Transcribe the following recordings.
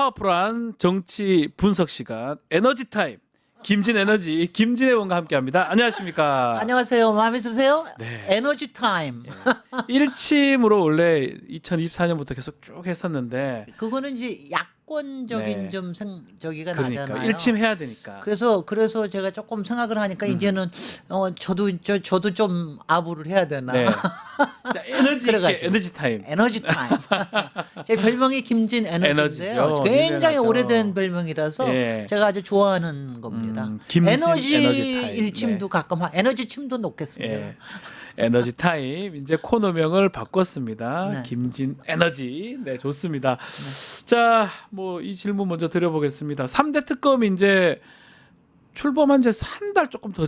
파워풀한 정치 분석 시간 에너지 타임 김진 에너지 김진애 의원과 함께합니다. 안녕하십니까? 안녕하세요. 마음에 드세요? 네. 에너지 타임. 일침으로 원래 2024년부터 계속 쭉 했었는데 그거는 이제 야권적인 네. 좀 저기가 그러니까 나잖아요. 일침해야 되니까. 그래서 제가 조금 생각을 하니까 이제는 저도 좀 아부를 해야 되나. 네. 자, 에너지 있게 그래가지고. 에너지 타임. 에너지 타임. 제 별명이 김진 에너지인데요. 에너지죠. 굉장히 유명하죠. 오래된 별명이라서 예. 제가 아주 좋아하는 겁니다. 김진 에너지 에너지 타임. 일침도 가끔 에너지 침도 놓겠습니다. 예. 에너지 타임 이제 코너명을 바꿨습니다. 네. 김진 에너지. 네, 좋습니다. 자, 뭐 이 질문 먼저 드려보겠습니다. 3대 특검 이제 출범한 지 한 달 조금 더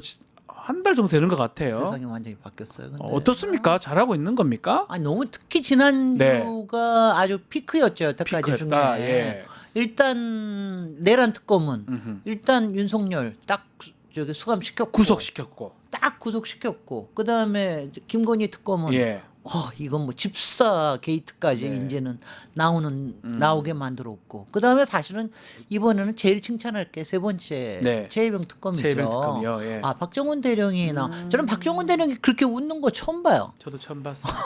한 달 정도 되는 것 같아요. 세상이 완전히 바뀌었어요. 근데. 어떻습니까? 잘하고 있는 겁니까? 아니, 너무 특히 지난주가 아주 피크였죠. 여태까지 피크였다. 중에. 예. 일단 내란 특검은 음흠. 일단 윤석열 딱 저기 수감시켰고 구속시켰고. 딱 구속시켰고 그다음에 김건희 특검은 예. 이건 뭐 집사 게이트까지 네. 이제는 나오게 만들었고 그다음에 사실은 이번에는 제일 칭찬할 게 세 번째 네. 최혜병 특검이죠. 최혜병 특검이요. 예. 박정훈 대령이 저는 박정훈 대령이 그렇게 웃는 거 처음 봐요. 저도 처음 봤습니다.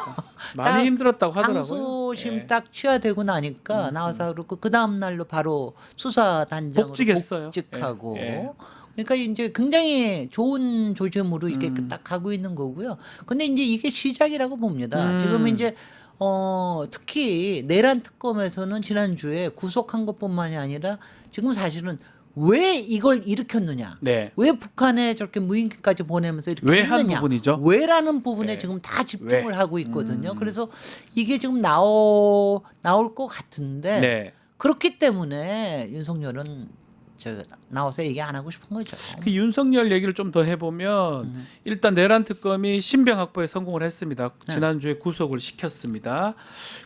많이 힘들었다고 하더라고요. 항소심 예. 딱 취하되고 나니까 나와서 그러고 그 다음 날로 바로 수사단장으로 복직했어요. 복직하고. 예, 예. 그러니까 이제 굉장히 좋은 조짐으로 이게 음. 딱 가고 있는 거고요. 근데 이제 이게 시작이라고 봅니다. 음. 지금 이제 특히 내란 특검에서는 지난주에 구속한 것뿐만이 아니라 지금 사실은 왜 이걸 일으켰느냐? 네. 왜 북한에 저렇게 무인기까지 보내면서 이렇게 왜 한 했느냐? 부분이죠? 왜라는 부분에 네. 지금 다 집중을 왜? 하고 있거든요. 그래서 이게 지금 나올 것 같은데 네. 그렇기 때문에 윤석열은 나와서 얘기 안 하고 싶은 거죠. 그 윤석열 얘기를 좀 더 해보면 일단 내란 특검이 신병 확보에 성공을 했습니다. 지난주에 구속을 시켰습니다.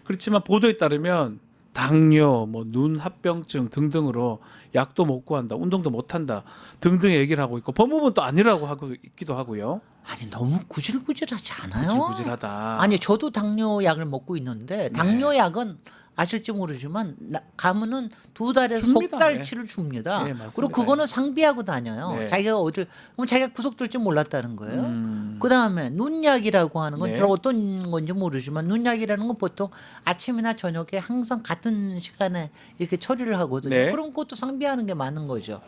그렇지만 보도에 따르면 당뇨, 뭐 눈 합병증 등등으로 약도 못 구한다, 운동도 못 한다 등등의 얘기를 하고 있고 법무부는 또 아니라고 하고 있기도 하고요. 아니 너무 구질구질하지 않아요? 구질구질하다. 아니 저도 당뇨 약을 먹고 있는데 당뇨 약은 아실지 모르지만 가면은 2달에서 줍니다. 석 달치를 줍니다. 네, 맞습니다. 그리고 그거는 상비하고 다녀요. 네. 자기가 그럼 자기가 구속될 줄 몰랐다는 거예요. 그다음에 눈약이라고 하는 건 네. 저 어떤 건지 모르지만 눈약이라는 건 보통 아침이나 저녁에 항상 같은 시간에 이렇게 처리를 하거든요. 네. 그럼 그것도 상비하는 게 맞는 거죠.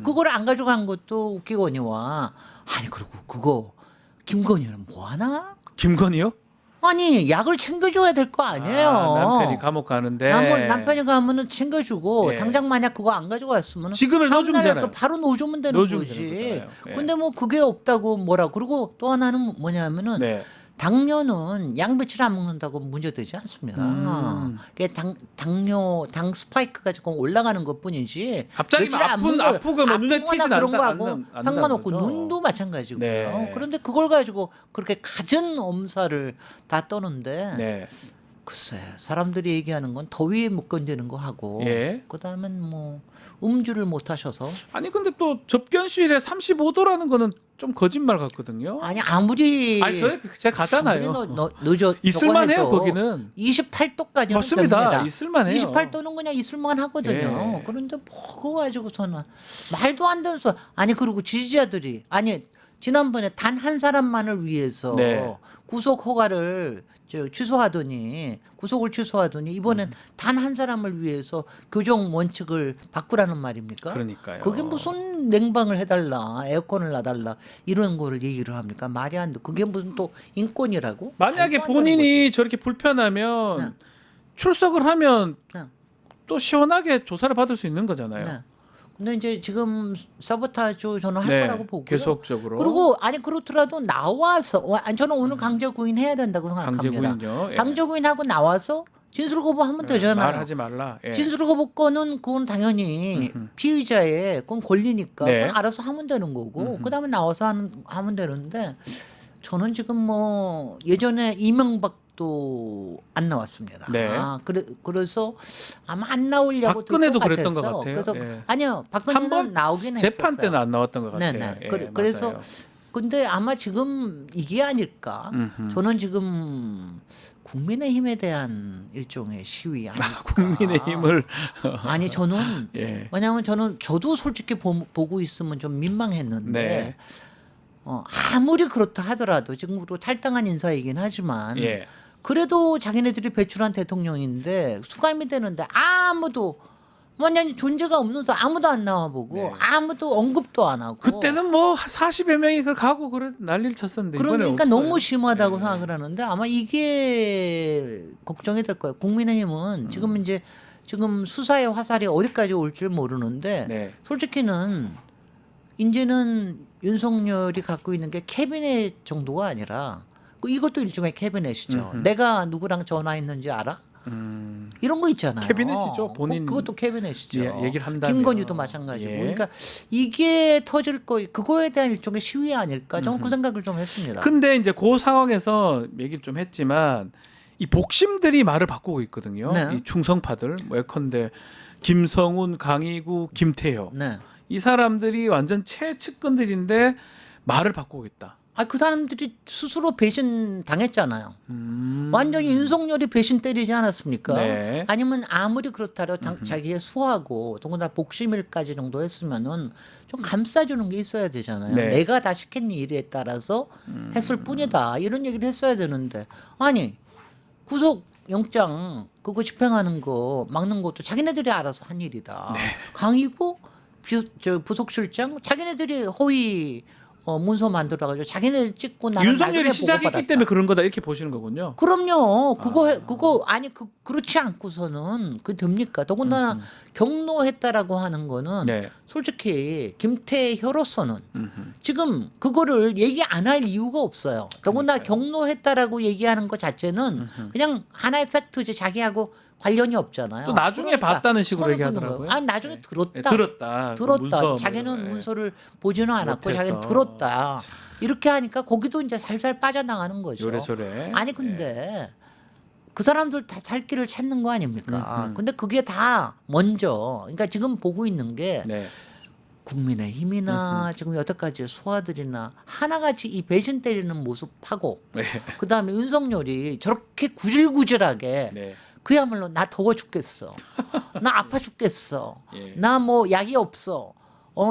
그거를 안 가져간 것도 웃기거니와 아니 그리고 그거 김건희는 뭐 하나? 김건희요? 아니 약을 챙겨줘야 될 거 아니에요. 남편이 감옥 가는데 남편이 가면은 챙겨주고 예. 당장 만약 그거 안 가져갔으면 지금을 넣어주면 되잖아요. 바로 넣어주면 되는 넣어주면 거지. 되는 거잖아요. 예. 근데 뭐 그게 없다고 뭐라 그리고 또 하나는 뭐냐면은 네. 당뇨는 양배추를 안 먹는다고 문제되지 않습니다. 그게 당 스파이크가 조금 올라가는 것뿐이지. 갑자기 며칠 막 안 먹는 거, 아프고 뭐 눈에 아프거나 튀진 그런 거 않다- 하고 않는다는 상관없고 거죠. 눈도 마찬가지고요. 네. 그런데 그걸 가지고 그렇게 갖은 엄살을 다 떠는데 네. 글쎄 사람들이 얘기하는 건 더위에 못 견디는 거 하고 예. 그다음엔 뭐 음주를 못 하셔서 아니 근데 또 접견실에 35도라는 거는 좀 거짓말 같거든요. 아니 아무리 제가 가잖아요. 늦어 있을만해요 거기는. 28도까지는 맞습니다. 됩니다. 있을만해요. 28도는 그냥 있을만 하거든요. 예. 그런데 뭐 그거 가지고서는 말도 안 되는 소리. 아니 그리고 지지자들이 지난번에 단 한 사람만을 위해서 네. 구속 허가를 구속을 취소하더니 이번엔 단 한 사람을 위해서 교정 원칙을 바꾸라는 말입니까? 그러니까요. 그게 무슨 냉방을 해달라, 에어컨을 놔달라 이런 거를 얘기를 합니까? 말이 안 돼. 그게 무슨 또 인권이라고? 만약에 말도 안 되는 본인이 저렇게 불편하면 네. 출석을 하면 네. 또 시원하게 조사를 받을 수 있는 거잖아요. 네. 근데 이제 지금 사보타주 저는 할 네, 거라고 보고요. 계속적으로. 그리고 그렇더라도 나와서 저는 오늘 강제 구인해야 된다고 생각합니다. 강제구인요. 예. 강제 구인하고 나와서 진술 거부하면 되잖아요. 말하지 말라. 예. 진술 거부권은 그건 당연히 피의자의 그건 권리니까 네. 그건 알아서 하면 되는 거고 그다음에 나와서 하면 되는데 저는 지금 뭐 예전에 이명박도 안 나왔습니다. 네. 그래서 아마 안 나오려고 박근혜도 들것 그랬던 것 같았어. 같아요. 그래서 예. 아니요 박근혜는 한번 나오긴 했었어요. 재판 때는 안 나왔던 것 같아요. 네네. 예, 그래서 맞아요. 근데 아마 지금 이게 아닐까. 저는 지금 국민의힘에 대한 일종의 시위 아닐까. 국민의힘을 아니 저는 예. 왜냐하면 저도 솔직히 보고 있으면 좀 민망했는데 네. 아무리 그렇다 하더라도 지금으로 탈당한 인사이긴 하지만 예. 그래도 자기네들이 배출한 대통령인데 수감이 되는데 아무도 완전히 존재가 없는 사람 아무도 안 나와보고 네. 아무도 언급도 안 하고 그때는 뭐 40여 명이 그 가고 그래 난리를 쳤었는데 이번에 그러니까 없어요. 너무 심하다고 네. 생각을 하는데 아마 이게 걱정이 될 거예요. 국민의힘은 지금 수사의 화살이 어디까지 올 줄 모르는데 네. 솔직히는 이제는 윤석열이 갖고 있는 게 캐비넷 정도가 아니라 이것도 일종의 캐비넷이죠. 내가 누구랑 전화했는지 알아? 이런 거 있잖아요. 캐비넷이죠. 본인 그것도 캐비넷이죠. 예, 얘기를 한다면. 김건희도 마찬가지고. 예. 그러니까 이게 터질 거 그거에 대한 일종의 시위 아닐까? 저는 그 생각을 좀 했습니다. 근데 이제 그 상황에서 얘기를 좀 했지만 이 복심들이 말을 바꾸고 있거든요. 네. 이 충성파들 뭐 예컨대 김성훈, 강희구, 김태효 네. 이 사람들이 완전 최측근들인데 말을 바꾸고 있다. 그 사람들이 스스로 배신 당했잖아요. 완전히 윤석열이 배신 때리지 않았습니까? 네. 아니면 아무리 그렇다도 자기의 수하고 더군다나 복심일까지 정도 했으면은 좀 감싸주는 게 있어야 되잖아요. 네. 내가 다 시킨 일에 따라서 했을 뿐이다. 이런 얘기를 했어야 되는데 아니 구속 영장 그거 집행하는 거 막는 것도 자기네들이 알아서 한 일이다. 강이고 부속실장 자기네들이 허위 문서 만들어가지고 자기네 찍고 나는 윤석열이 나중에 시작했기 보고받았다. 때문에 그런 거다 이렇게 보시는 거군요. 그럼요. 그거 아니 그렇지 않고서는 그 됩니까? 더군다나 경로했다라고 하는 거는 네. 솔직히 김태효로서는 지금 그거를 얘기 안 할 이유가 없어요. 더군다나 경로했다라고 얘기하는 것 자체는 그냥 하나의 팩트지 자기하고 관련이 없잖아요. 또 나중에 봤다는 식으로 손을 얘기하더라고요. 끄는 거예요. 나중에 네. 들었다. 네, 들었다. 그 문서 자기는 뭐, 문서를 보지는 않았고 못해서. 자기는 들었다. 이렇게 하니까 거기도 이제 살살 빠져나가는 거죠. 요래저래. 아니 근데 그 사람들 다 살 길을 찾는 거 아닙니까? 근데 그게 다 먼저 그러니까 지금 보고 있는 게 네. 국민의힘이나 지금 여태까지 수하들이나 하나같이 이 배신 때리는 모습하고 네. 그다음에 윤석열이 저렇게 구질구질하게 네. 그야말로 나 더워 죽겠어. 나 아파 죽겠어. 예. 나 뭐 약이 없어.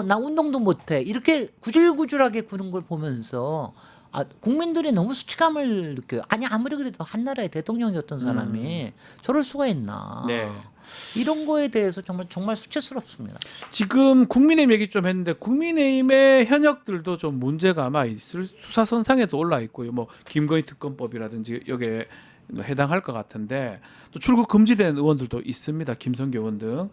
나 운동도 못해. 이렇게 구질구질하게 구는 걸 보면서 국민들이 너무 수치감을 느껴요. 아니 아무리 그래도 한 나라의 대통령이었던 사람이 저럴 수가 있나. 네. 이런 거에 대해서 정말 수치스럽습니다. 지금 국민의힘 얘기 좀 했는데 국민의힘의 현역들도 좀 문제가 아마 있을 수사선상에도 올라 있고요. 뭐 김건희 특검법이라든지 여기에 해당할 것 같은데 또 출국 금지된 의원들도 있습니다. 김성교 의원 등.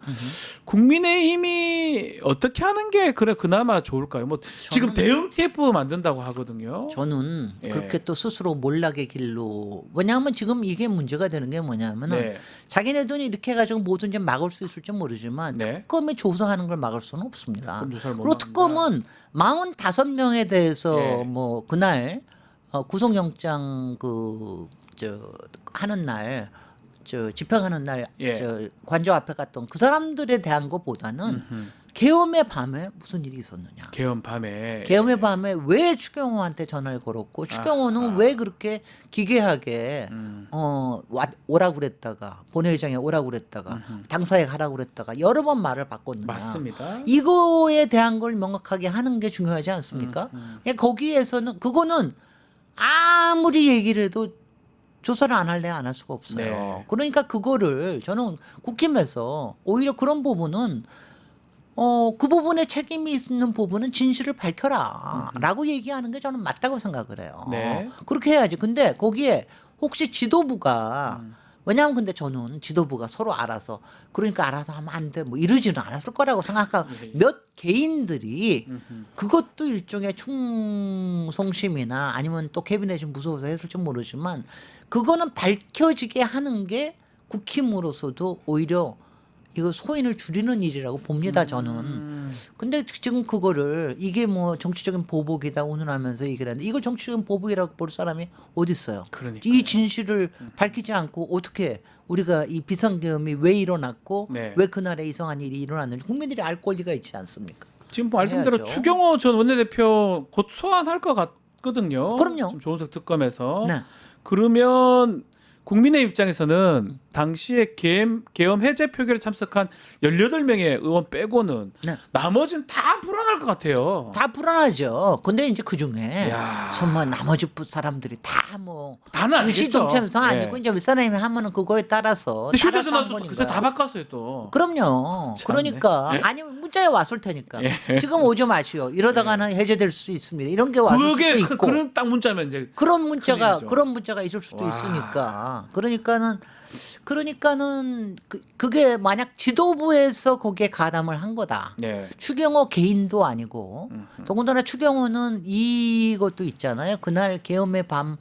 국민의힘이 어떻게 하는 게 그나마 좋을까요? 뭐 지금 대응 TF 만든다고 하거든요. 저는 예. 그렇게 또 스스로 몰락의 길로 왜냐하면 지금 이게 문제가 되는 게 뭐냐면은 네. 자기네들은 이렇게 해가지고 뭐든지 막을 수 있을지 모르지만 네. 특검이 조사하는 걸 막을 수는 없습니다. 특검 조사를 못 그리고 막는다. 특검은 45명에 대해서 예. 뭐 그날 구속영장 하는 날 집행하는 날 예. 관저 앞에 갔던 그 사람들에 대한 것보다는 계엄의 밤에 무슨 일이 있었느냐. 개헌 밤에 계엄의 밤에 왜 추경호한테 전화를 걸었고 추경호는 왜 그렇게 기괴하게 오라고 그랬다가 본회의장에 오라고 그랬다가 당사에 가라고 그랬다가 여러 번 말을 바꿨느냐. 맞습니다. 이거에 대한 걸 명확하게 하는 게 중요하지 않습니까? 그러니까 거기에서는 그거는 아무리 얘기를 해도 조사를 안 할래 안 할 수가 없어요. 네. 그러니까 그거를 저는 국힘에서 오히려 그런 부분은 그 부분에 책임이 있는 부분은 진실을 밝혀라라고 얘기하는 게 저는 맞다고 생각을 해요. 네. 그렇게 해야지. 근데 거기에 혹시 지도부가 왜냐하면 근데 저는 지도부가 서로 알아서 그러니까 알아서 하면 안 돼 뭐 이러지는 않았을 거라고 생각하고 몇 개인들이 그것도 일종의 충성심이나 아니면 또 캐비넷이 무서워서 했을지 모르지만 그거는 밝혀지게 하는 게 국힘으로서도 오히려 이거 소인을 줄이는 일이라고 봅니다 저는. 근데 지금 그거를 이게 뭐 정치적인 보복이다 운운하면서 얘기를 하는데 이걸 정치적인 보복이라고 볼 사람이 어디 있어요? 그러니까요. 이 진실을 밝히지 않고 어떻게 우리가 이 비상계엄이 왜 일어났고 네. 왜 그날에 이상한 일이 일어났는지 국민들이 알 권리가 있지 않습니까? 지금 말씀대로 해야죠. 추경호 전 원내대표 곧 소환할 것 같거든요. 그럼요. 지금 조은석 특검에서. 네. 그러면 국민의 입장에서는 당시에 계엄 해제 표결에 참석한 18명의 의원 빼고는 네. 나머지는 다 불안할 것 같아요. 다 불안하죠. 근데 이제 그 중에 야. 정말 나머지 사람들이 다 뭐 다는 아니겠죠. 의시동체는 예. 아니고 이제 윗사람이 하면은 그거에 따라서 근데 따라서 한 휴대전화도 그새 거니까. 다 바꿨어요 또. 그럼요. 참네. 그러니까 예. 아니면 문자에 왔을 테니까 예. 지금 오지 마시오. 이러다가는 해제될 수 있습니다. 이런 게 왔을 그게 수도 있고 그런 딱 문자면 이제 그런 문자가 큰일이죠. 있을 수도 와. 있으니까 그러니까는 그게 만약 지도부에서 거기에 가담을 한 거다. 네. 추경호 개인도 아니고 더군다나 추경호는 이것도 있잖아요. 그날 계엄의 밤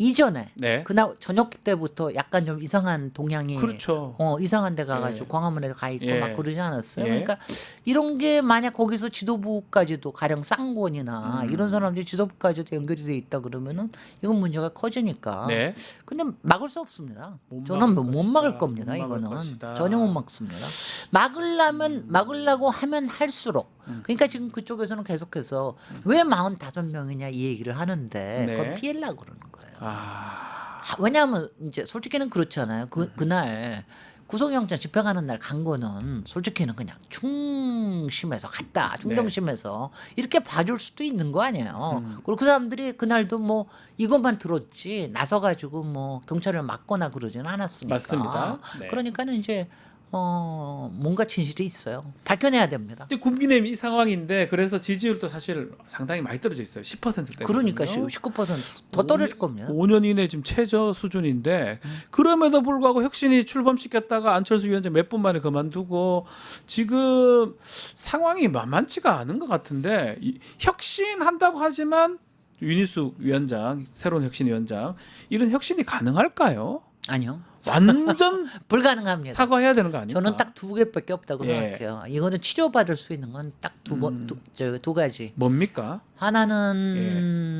이전에 네. 그날 저녁 때부터 약간 좀 이상한 동향이 그렇죠. 이상한 데 가가지고 예. 광화문에 가 있고 예. 막 그러지 않았어요. 예. 그러니까 이런 게 만약 거기서 지도부까지도 가령 쌍권이나 이런 사람들이 지도부까지도 연결이 돼 있다 그러면은 이건 문제가 커지니까. 네. 근데 막을 수 없습니다. 못 저는 막을 못 막을 것이다. 겁니다. 못 막을 이거는 것이다. 전혀 못 막습니다. 막으려고 하면 할수록 그러니까 지금 그쪽에서는 계속해서 왜 45명이냐 이 얘기를 하는데 네. 그걸 피하려고 그러는 거예요. 아. 왜냐하면 이제 솔직히는 그렇잖아요. 그날 구속영장 집행하는 날 간 거는 솔직히는 그냥 충심해서 갔다. 충정심에서 이렇게 봐줄 수도 있는 거 아니에요. 그리고 그 사람들이 그날도 뭐 이것만 들었지 나서가지고 뭐 경찰을 막거나 그러지는 않았으니까. 맞습니다. 네. 그러니까는 이제 뭔가 진실이 있어요. 밝혀내야 됩니다. 근데 국민의힘 이 상황인데 그래서 지지율도 사실 상당히 많이 떨어져 있어요. 10%대. 그러니까 19%더 떨어질 겁니다. 5년 이내 지금 최저 수준인데 그럼에도 불구하고 혁신이 출범시켰다가 안철수 위원장 몇 분 만에 그만두고 지금 상황이 만만치가 않은 것 같은데 혁신한다고 하지만 윤희숙 위원장, 새로운 혁신위원장 이런 혁신이 가능할까요? 아니요. 완전 불가능합니다. 사과해야 되는 거 아닙니까? 저는 딱 두 개밖에 없다고 예. 생각해요. 이거는 치료받을 수 있는 건 딱 두 가지. 뭡니까? 하나는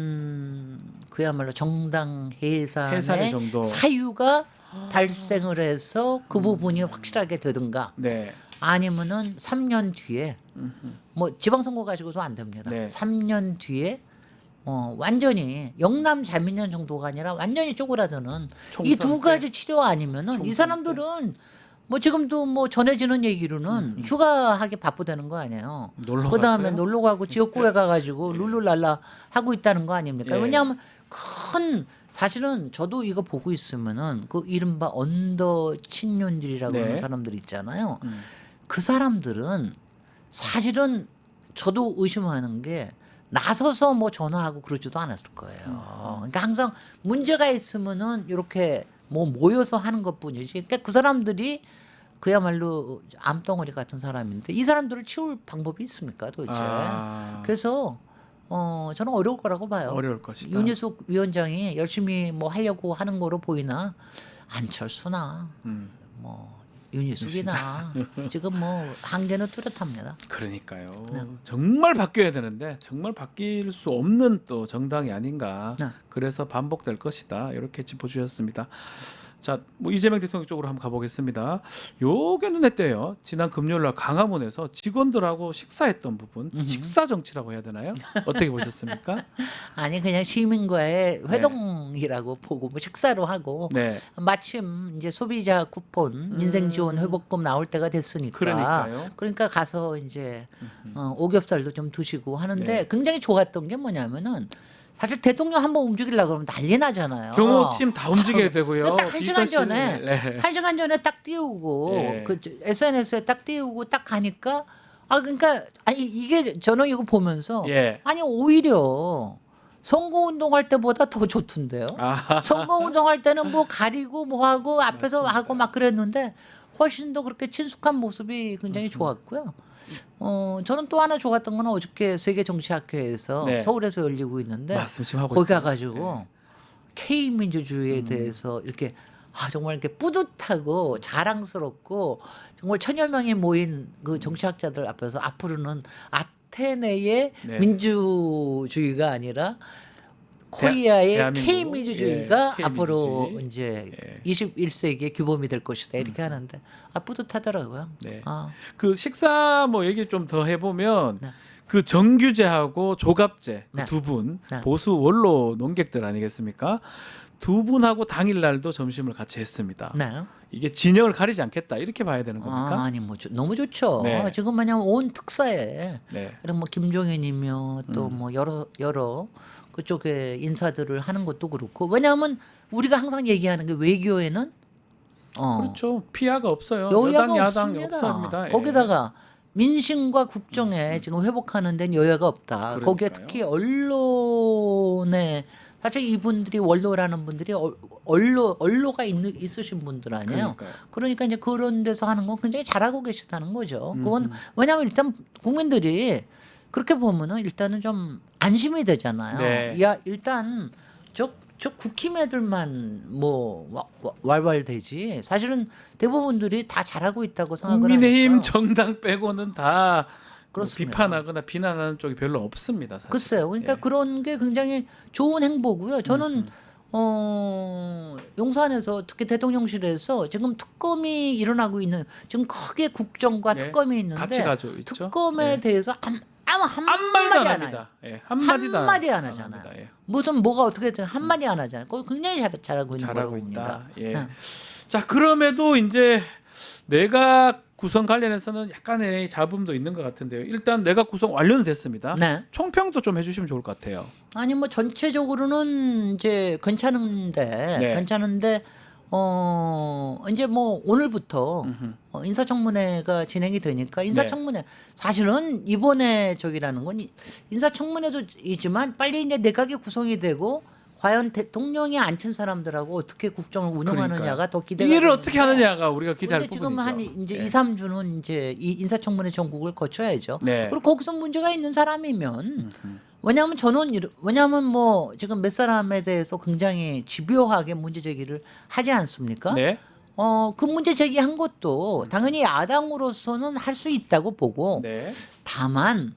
그야말로 정당 해산의 해산의 정도. 사유가 발생을 해서 그 부분이 확실하게 되든가 네. 아니면은 3년 뒤에 뭐 지방선거 가지고도 안 됩니다. 네. 3년 뒤에 완전히 영남 자민련 정도가 아니라 완전히 쪼그라드는 이 총선 두 때. 가지 치료 아니면은 이 총선 사람들은 뭐 지금도 뭐 전해지는 얘기로는 휴가하기 바쁘다는 거 아니에요. 놀러 그다음에 갔어요? 놀러 가고 지역구에 가가지고 룰루랄라 하고 있다는 거 아닙니까? 예. 왜냐하면 사실은 저도 이거 보고 있으면은 그 이른바 언더 친윤들이라고 네. 하는 사람들 있잖아요. 그 사람들은 사실은 저도 의심하는 게 나서서 뭐 전화하고 그러지도 않았을 거예요. 그러니까 항상 문제가 있으면은 이렇게 뭐 모여서 하는 것뿐이지. 그러니까 그 사람들이 그야말로 암덩어리 같은 사람인데 이 사람들을 치울 방법이 있습니까 도대체? 아, 그래서 저는 어려울 거라고 봐요. 어려울 것이다. 윤희숙 위원장이 열심히 뭐 하려고 하는 거로 보이나 안철수나 뭐 윤희숙이나 지금 뭐 한계는 뚜렷합니다. 그러니까요. 네. 정말 바뀌어야 되는데 정말 바뀔 수 없는 또 정당이 아닌가. 네. 그래서 반복될 것이다. 이렇게 짚어주셨습니다. 자, 뭐 이재명 대통령 쪽으로 한번 가보겠습니다. 요게 눈에 띄어요. 지난 금요일날 강화문에서 직원들하고 식사했던 부분, 식사 정치라고 해야 되나요? 어떻게 보셨습니까? 아니 그냥 시민과의 회동이라고 보고 뭐 식사로 하고 네, 마침 이제 소비자 쿠폰 민생 지원 회복금 나올 때가 됐으니까 그러니까요. 그러니까 가서 이제 오겹살도 좀 드시고 하는데 네. 굉장히 좋았던 게 뭐냐면은 사실 대통령 한번 움직이려고 그러면 난리 나잖아요. 경호팀 다 움직여야 되고요. 딱 한 시간 비서실, 전에 네. 한 시간 전에 딱 띄우고 예. 그 SNS에 딱 띄우고 딱 가니까 그러니까 아니 이게 저는 이거 보면서 예. 아니 오히려 선거운동할 때보다 더 좋던데요. 아, 선거운동할 때는 뭐 가리고 뭐 하고 앞에서 하고 막 그랬는데 훨씬 더 그렇게 친숙한 모습이 굉장히 좋았고요. 저는 또 하나 좋았던 건 어저께 세계정치학회에서 네. 서울에서 열리고 있는데 말씀 지금 하고 거기 있어요. 가가지고 K 민주주의에 대해서 이렇게 정말 이렇게 뿌듯하고 자랑스럽고 정말 천여 명이 모인 그 정치학자들 앞에서 앞으로는 아테네의 네. 민주주의가 아니라 코리아의 대한민국. K민주주의가 예, 앞으로 K민주주의. 이제 예. 21세기의 규범이 될 것이다 이렇게 하는데 뿌듯하더라고요. 네. 아, 그 식사 뭐 얘기 좀 더 해보면 네. 그 정규제하고 조갑제 네. 두 분 네. 보수 원로 논객들 아니겠습니까? 두 분하고 당일날도 점심을 같이 했습니다. 네. 이게 진영을 가리지 않겠다 이렇게 봐야 되는 겁니까? 아니 뭐 너무 좋죠. 네. 지금 뭐냐면 온 특사에 네. 그럼 뭐 김종인이며 또 뭐 여러 그쪽에 인사들을 하는 것도 그렇고 왜냐하면 우리가 항상 얘기하는 게 외교에는 그렇죠. 피하가 없어요. 여야가 여당 야당 없습니다. 없습니다. 예. 거기다가 민심과 국정에 지금 회복하는 데는 여야가 없다. 거기에 그러니까요. 특히 언론에 사실 이분들이 원로라는 분들이 언로가 있으신 분들 아니에요. 그러니까요. 그러니까 이제 그런 데서 하는 건 굉장히 잘하고 계시다는 거죠. 그건 왜냐하면 일단 국민들이 그렇게 보면은 일단은 좀 안심이 되잖아요. 네. 야 일단 저 국힘 애들만 뭐 왈왈대지 사실은 대부분들이 다 잘하고 있다고 생각을 국민의힘 하니까. 정당 빼고는 다 뭐 그렇습니다. 비판하거나 비난하는 쪽이 별로 없습니다. 사실. 글쎄요. 그러니까 예. 그런 게 굉장히 좋은 행보고요. 저는 용산에서 특히 대통령실에서 지금 특검이 일어나고 있는 지금 크게 국정과 예. 특검이 있는데 같이 가죠 있죠. 특검에 예. 대해서 아무 한마디도 한마디 안 안 해요. 합니다. 예. 한마디도 한마디 안 하잖아요. 합니다. 예. 무슨 뭐가 어떻게든 한마디 안 하잖아요. 그거 굉장히 잘하고 있는 거라고 잘하고 봅니다. 있다. 예. 네. 자 그럼에도 이제 내각 구성 관련해서는 약간의 잡음도 있는 것 같은데요. 일단 내각 구성 완료는 됐습니다. 네. 총평도 좀 해주시면 좋을 것 같아요. 아니 뭐 전체적으로는 이제 네. 괜찮은데 이제 뭐 오늘부터 인사청문회가 진행이 되니까 인사청문회 사실은 이번에 저기라는 건 인사청문회도이지만 빨리 이제 내각이 구성이 되고 과연 대통령이 앉힌 사람들하고 어떻게 국정을 운영하느냐가 그러니까요. 더 기대가 일을 되는데 어떻게 하느냐가 우리가 기대할 근데 지금 부분이죠. 한 이제 예. 2, 3주는 이제 이 인사청문회 전국을 거쳐야죠. 네. 그리고 거기서 문제가 있는 사람이면 왜냐하면 뭐 지금 몇 사람에 대해서 굉장히 집요하게 문제 제기를 하지 않습니까? 네. 그 문제 제기한 것도 당연히 야당으로서는 할 수 있다고 보고 네. 다만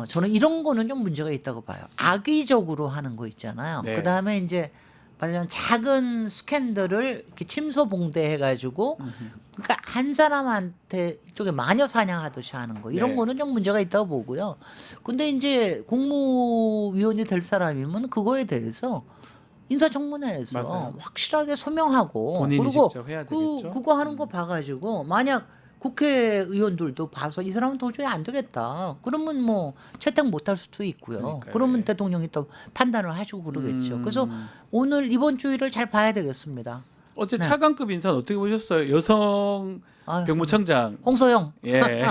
저는 이런 거는 좀 문제가 있다고 봐요. 악의적으로 하는 거 있잖아요. 네. 그다음에 이제 말하자면 작은 스캔들을 이렇게 침소봉대해 가지고 그러니까 한 사람한테 이쪽에 마녀 사냥하듯이 하는 거 이런 네. 거는 좀 문제가 있다고 보고요. 근데 이제 국무위원이 될 사람이면 그거에 대해서 인사청문회에서 맞아요. 확실하게 소명하고 본인이 그리고 직접 해야 되겠죠. 그거 하는 거 봐가지고 만약 국회의원들도 봐서 이 사람은 도저히 안 되겠다. 그러면 뭐 채택 못할 수도 있고요. 그러니까요. 그러면 예. 대통령이 또 판단을 하시고 그러겠죠. 그래서 오늘 이번 주일을 잘 봐야 되겠습니다. 어제 네. 차관급 인사는 어떻게 보셨어요? 여성 아유, 병무청장. 홍소영 예.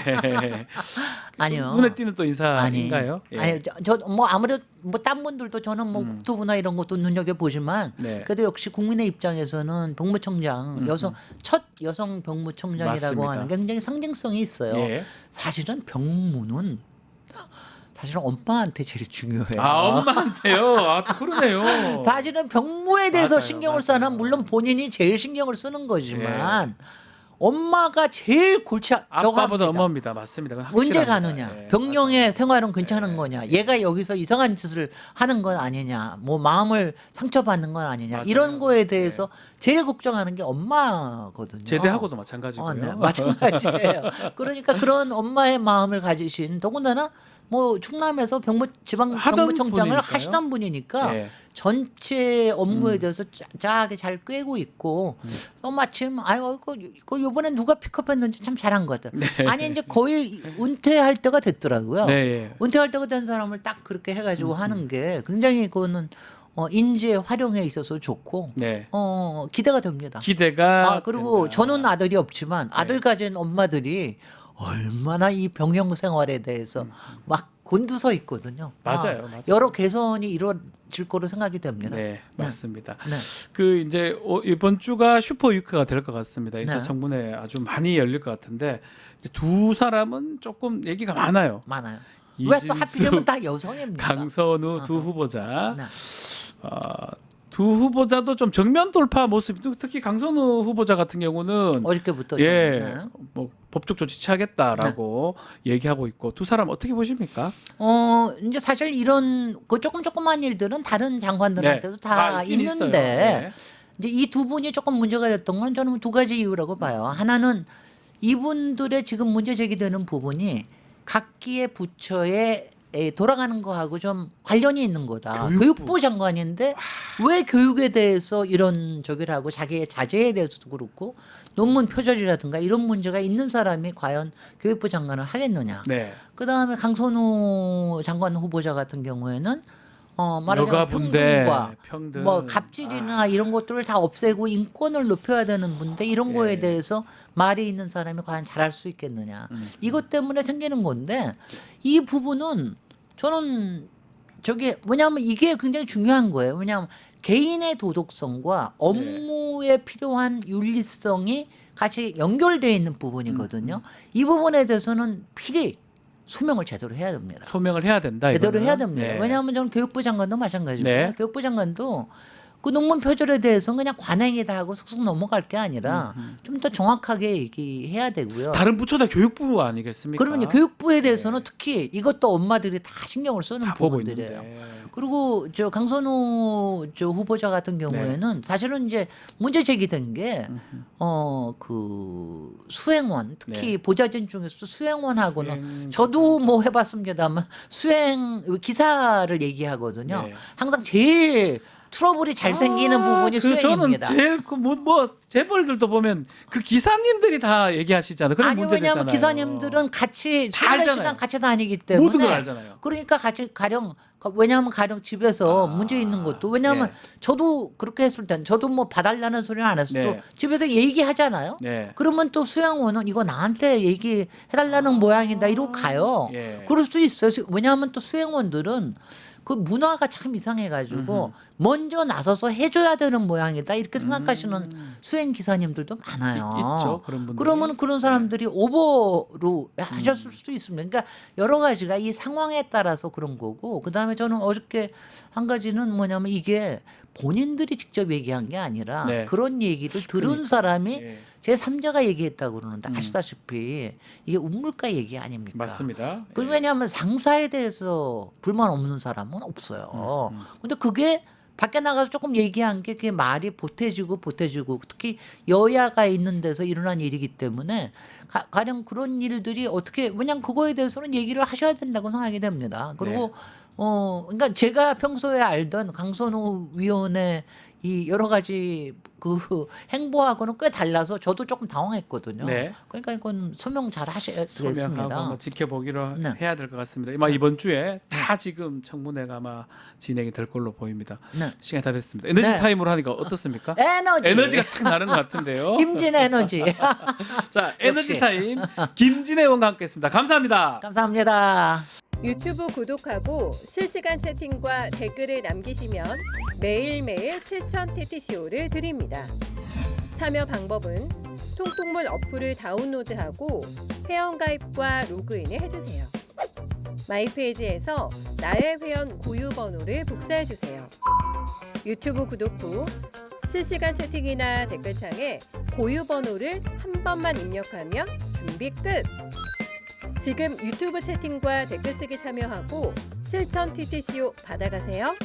아니요. 눈에 띄는 또 인사인가요? 예. 아니 저 뭐 아무래도 뭐 딴 분들도 저는 뭐 국토부나 이런 것도 눈여겨 보지만 네. 그래도 역시 국민의 입장에서는 병무청장 첫 여성 병무청장이라고 맞습니다. 하는 게 굉장히 상징성이 있어요. 예. 사실은 병무는 사실은 엄마한테 제일 중요해요. 아 엄마한테요. 아 또 그러네요. 사실은 병무에 대해서 맞아요, 신경을 맞아요. 쓰는 물론 본인이 제일 신경을 쓰는 거지만 엄마가 제일 골치 저거 아빠보다 합니다. 어머입니다. 맞습니다. 그건 언제 확실합니다. 가느냐? 예, 병령의 맞아요. 생활은 괜찮은 거냐? 얘가 여기서 이상한 짓을 하는 건 아니냐? 뭐 마음을 상처받는 건 아니냐? 맞아요. 이런 거에 대해서 제일 걱정하는 게 엄마거든요. 제대하고도 마찬가지고요. 네, 마찬가지예요. 그러니까 그런 엄마의 마음을 가지신 더군다나 뭐 충남에서 지방 하던 병무청장을 분이니까요. 하시던 분이니까 예. 전체 업무에 대해서 짜게 잘 꿰고 있고 또 마침 아이고 그 요번에 누가 픽업했는지 참 잘한 것 같아요. 아니 이제 거의 은퇴할 때가 됐더라고요. 네. 예. 은퇴할 때가 된 사람을 딱 그렇게 해가지고 하는 게 굉장히 그거는 인재 활용에 있어서 좋고 네. 기대가 됩니다. 기대가 그리고 된다. 저는 아들이 없지만 아들 가진 엄마들이 얼마나 이 병영 생활에 대해서 막 곤두서 있거든요. 맞아요, 맞아요. 여러 개선이 이루어질 거로 생각이 됩니다. 네, 맞습니다. 네. 그 이제 이번 주가 슈퍼 위크가 될 것 같습니다. 네. 인사청문회 아주 많이 열릴 것 같은데 이제 두 사람은 조금 얘기가 많아요. 많아요. 왜 또 이진수, 하필이면 다 여성입니까? 강선우 두 후보자. 네. 두 후보자도 좀 정면 돌파 모습, 특히 강선우 후보자 같은 경우는 어저께부터 예, 좀, 네. 뭐 법적 조치 취하겠다라고 얘기하고 있고 두 사람 어떻게 보십니까? 이제 사실 이런 그 조그만 일들은 다른 장관들한테도 다 있긴 있는데 있어요. 네. 이제 이 두 분이 조금 문제가 됐던 건 저는 두 가지 이유라고 봐요. 하나는 이분들의 지금 문제 제기되는 부분이 각기의 부처에 돌아가는 거하고 좀 관련이 있는 거다. 교육부 장관인데 왜 교육에 대해서 이런 저기를 하고 자기의 자제에 대해서도 그렇고 논문 표절이라든가 이런 문제가 있는 사람이 과연 교육부 장관을 하겠느냐. 네. 그다음에 강선우 장관 후보자 같은 경우에는 말하자면 여가분대 평등과 평등 뭐 갑질이나 이런 것들을 다 없애고 인권을 높여야 되는 분데 이런 거에 예. 대해서 말이 있는 사람이 과연 잘할 수 있겠느냐. 이것 때문에 생기는 건데 이 부분은 저는 저게 뭐냐면 이게 굉장히 중요한 거예요. 왜냐하면 개인의 도덕성과 업무에 필요한 윤리성이 같이 연결되어 있는 부분이거든요. 이 부분에 대해서는 필히 소명을 제대로 해야 됩니다. 소명을 해야 된다. 제대로 이거는. 해야 됩니다. 네. 왜냐하면 저는 교육부 장관도 마찬가지고요. 네. 교육부 장관도 그 논문 표절에 대해서는 그냥 관행이다 하고 쑥쑥 넘어갈 게 아니라 좀 더 정확하게 얘기해야 되고요. 다른 부처 다 교육부 아니겠습니까? 그러면 교육부에 대해서는 특히 이것도 엄마들이 다 신경을 쓰는 다 보고 부분들이에요. 있는데. 그리고 저 강선우 저 후보자 같은 경우에는 사실은 이제 문제 제기된 게 그 수행원 특히 보좌진 중에서도 수행원하고는 수행 저도 뭐 해봤습니다만 수행 기사를 얘기하거든요. 네. 항상 제일 트러블이 잘 생기는 부분이 수행입니다. 저는 제일 뭐 재벌들도 보면 그 기사님들이 다 얘기하시잖아요. 그런 아니 문제 왜냐하면 됐잖아요. 기사님들은 같이 다 출근 알잖아요. 시간 같이 다니기 때문에 모두들 알잖아요. 그러니까 같이 가령 왜냐하면 가령 집에서 문제 있는 것도 왜냐하면 네. 저도 그렇게 했을 땐 저도 뭐 봐달라는 소리는 안 했어도 네. 집에서 얘기하잖아요. 네. 그러면 또 수양원은 이거 나한테 얘기해달라는 모양이다 이러고 가요. 예. 그럴 수 있어요. 왜냐하면 또 수행원들은 그 문화가 참 이상해가지고 먼저 나서서 해줘야 되는 모양이다 이렇게 생각하시는 수행 기사님들도 많아요. 있죠, 그런 분들이. 그러면 그런 사람들이 오버로 하셨을 수도 있습니다. 그러니까 여러 가지가 이 상황에 따라서 그런 거고 그 다음에 저는 어저께 한 가지는 뭐냐면 이게 본인들이 직접 얘기한 게 아니라 네. 그런 얘기를 들은 사람이 예. 제3자가 얘기했다고 그러는데 아시다시피 이게 우물가 얘기 아닙니까? 맞습니다. 그 예. 왜냐하면 상사에 대해서 불만 없는 사람은 없어요. 근데 그게 밖에 나가서 조금 얘기한 게 그게 말이 보태지고 특히 여야가 있는 데서 일어난 일이기 때문에 가령 그런 일들이 어떻게 왜냐하면 그거에 대해서는 얘기를 하셔야 된다고 생각이 됩니다. 그리고 그러니까 제가 평소에 알던 강선우 위원의 이 여러 가지 그 행보하고는 꽤 달라서 저도 조금 당황했거든요. 네. 그러니까 이건 소명 잘 하셔야 소명하고 되겠습니다. 한번 지켜보기로 네. 해야 될 것 같습니다. 아마 이번 주에 다 지금 청문회가 아마 진행이 될 걸로 보입니다. 네. 시간이 다 됐습니다. 에너지 네. 타임으로 하니까 어떻습니까? 에너지. 에너지가 탁 나는 것 같은데요. 김진 에너지. 자, 에너지 역시. 타임 김진애 의원과 함께했습니다. 감사합니다. 감사합니다. 유튜브 구독하고 실시간 채팅과 댓글을 남기시면 매일매일 7천 TTCO를 드립니다. 참여 방법은 통통물 어플을 다운로드하고 회원가입과 로그인을 해주세요. 마이페이지에서 나의 회원 고유 번호를 복사해주세요. 유튜브 구독 후 실시간 채팅이나 댓글창에 고유 번호를 한 번만 입력하면 준비 끝! 지금 유튜브 채팅과 댓글 쓰기 참여하고 실천 TTCO 받아가세요.